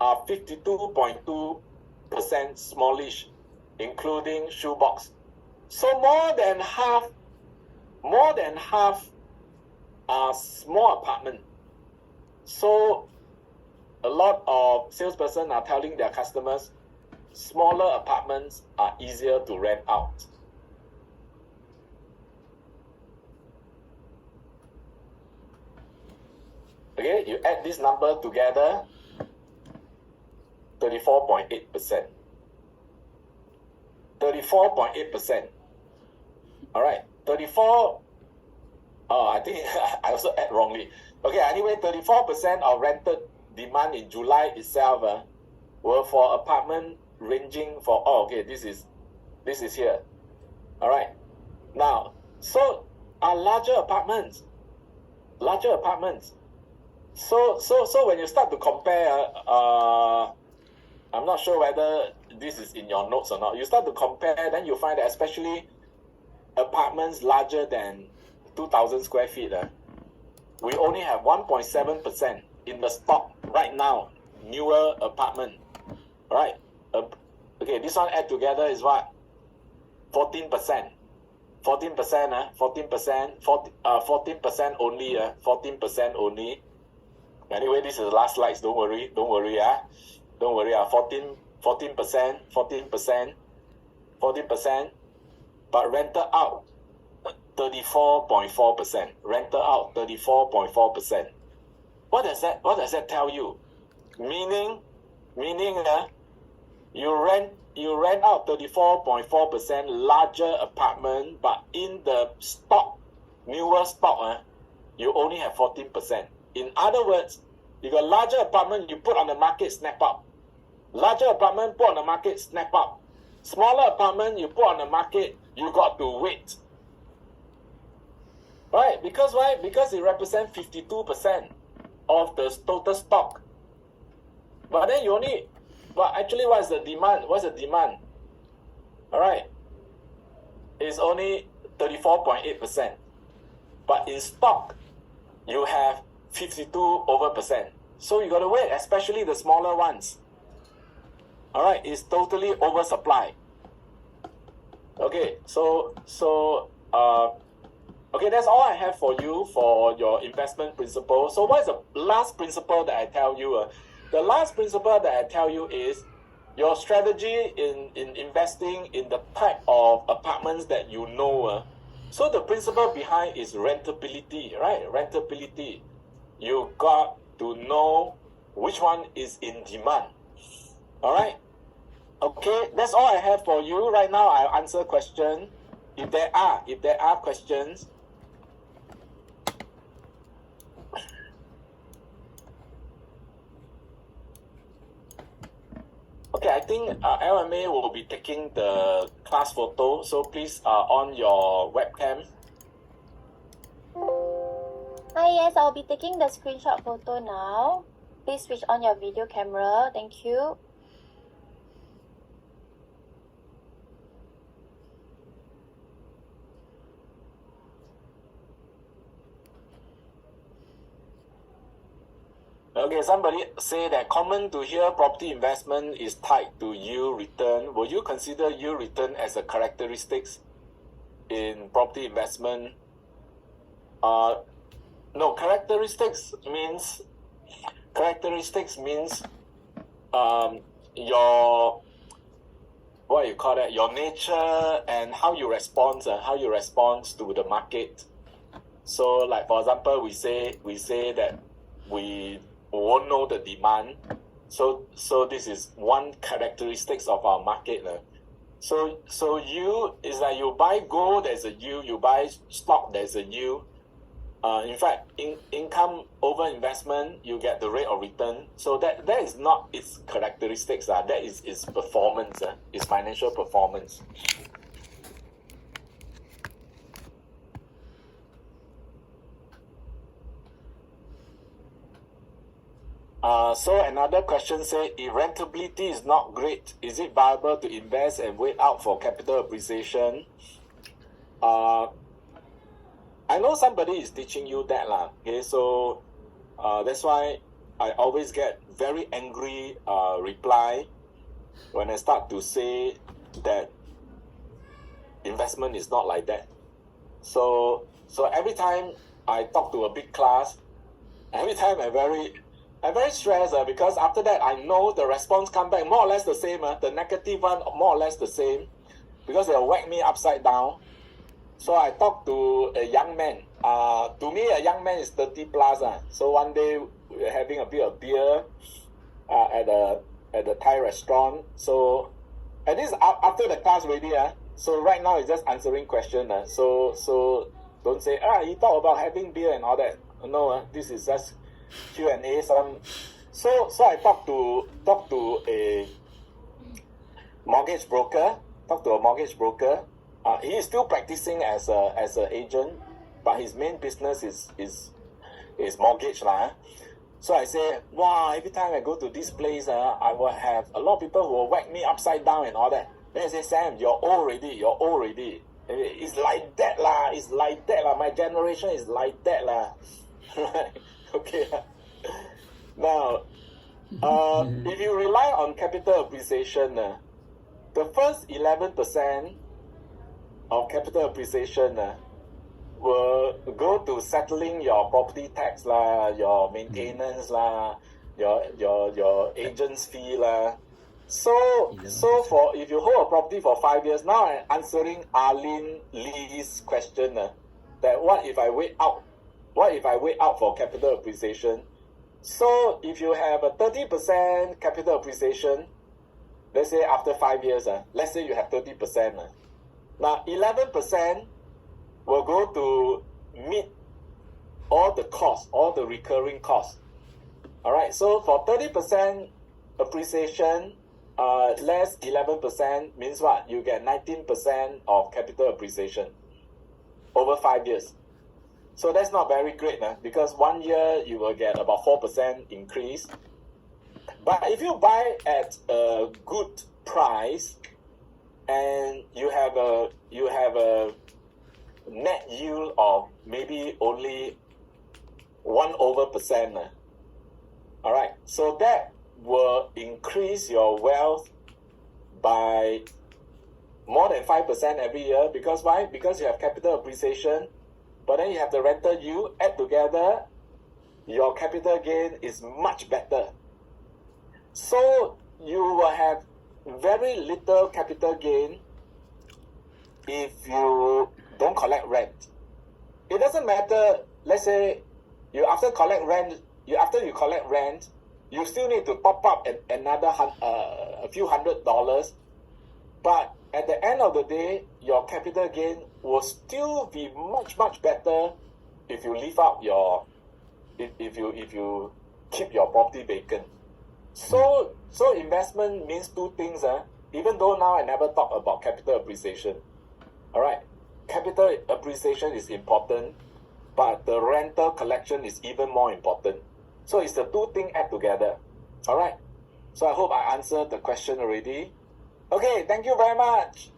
are 52.2% smallish, including shoebox. So more than half are small apartment. So a lot of salesperson are telling their customers smaller apartments are easier to rent out. Okay, you add this number together, 34.8%. 34.8%. All right, 34. Oh, I think I also add wrongly. Okay, anyway, 34% of rented demand in July itself were for apartment ranging for, okay, this is here. All right. Now, so are larger apartments. So when you start to compare, I'm not sure whether this is in your notes or not. You start to compare, then you find that especially apartments larger than 2,000 square feet, we only have 1.7% in the stock right now, newer apartment, right? Okay, this one add together is what? 14%. 14%, 14% only, 14% only. Anyway, this is the last slides. Don't worry, 14%, 14%, but rented out 34.4%. Rented out 34.4%. What does that tell you? Meaning, you rent out 34.4% larger apartment, but in the stock, newer stock, you only have 14%. In other words, you got larger apartment, you put on the market, snap up. Larger apartment, put on the market, snap up. Smaller apartment, you put on the market, you got to wait. Right? Because why? Because it represents 52% of the total stock. But then actually what's the demand? All right. It's only 34.8%. But in stock, you have 52%. So you got to wait, especially the smaller ones. All right, it's totally oversupply. Okay, okay, that's all I have for you for your investment principle. So what is the last principle that I tell you? The last principle that I tell you is your strategy in investing in the type of apartments that you know. So the principle behind is rentability, right? Rentability. You got to know which one is in demand. All right? Okay, that's all I have for you. Right now, I'll answer questions. If there are questions. Okay, I think LMA will be taking the class photo. So please on your webcam. Hi, yes, I'll be taking the screenshot photo now. Please switch on your video camera. Thank you. Okay, somebody say that common to hear property investment is tied to yield return. Will you consider yield return as a characteristics in property investment? No, characteristics means your your nature and how you respond to the market. So like for example, we say that we won't know the demand. So this is one characteristics of our market. So yield is like you buy gold, there's a yield. You buy stock, there's a yield. In fact, income over investment, you get the rate of return. So that is not its characteristics. That is its performance. Its financial performance. So another question says, if rentability is not great, is it viable to invest and wait out for capital appreciation? I know somebody is teaching you that. Okay, so that's why I always get very angry reply when I start to say that investment is not like that. So every time I talk to a big class, every time I'm very stressed because after that I know the response come back more or less the same. The negative one more or less the same because they'll whack me upside down. So I talked to a young man. To me, a young man is 30 plus. So one day we were having a bit of beer at the Thai restaurant. So and this after the class already. So right now it's just answering question. So don't say you talk about having beer and all that. No, this is just Q&A. So I talked to a mortgage broker. He is still practicing as an agent, but his main business is mortgage lah. So I say, wow, every time I go to this place, I will have a lot of people who will whack me upside down and all that. Then I say, Sam, you're old already. It's like that lah. My generation is like that lah. Okay. Now, if you rely on capital appreciation, the first 11% of capital appreciation will go to settling your property tax lah, your maintenance lah, your agent's fee lah. So for if you hold a property for 5 years, now I'm answering Arlene Lee's question that what if I wait out for capital appreciation? So if you have a 30% capital appreciation, let's say after 5 years, let's say you have 30%. Now 11% will go to meet all the costs, all the recurring costs. Alright, so for 30% appreciation, less 11% means what? You get 19% of capital appreciation over 5 years. So that's not very great because 1 year you will get about 4% increase. But if you buy at a good price and you have a net yield of maybe only 1%, all right, so that will increase your wealth by more than 5% every year. Because why? Because you have capital appreciation, but then you have the rental yield. Add together, your capital gain is much better. So you will have very little capital gain if you don't collect rent. It doesn't matter. Let's say after you collect rent, you still need to top up another a few $100. But at the end of the day, your capital gain will still be much better if you leave out if you keep your property vacant. So investment means two things. Even though now I never talk about capital appreciation. Alright, capital appreciation is important, but the rental collection is even more important. So it's the two things add together. Alright, so I hope I answered the question already. Okay, thank you very much.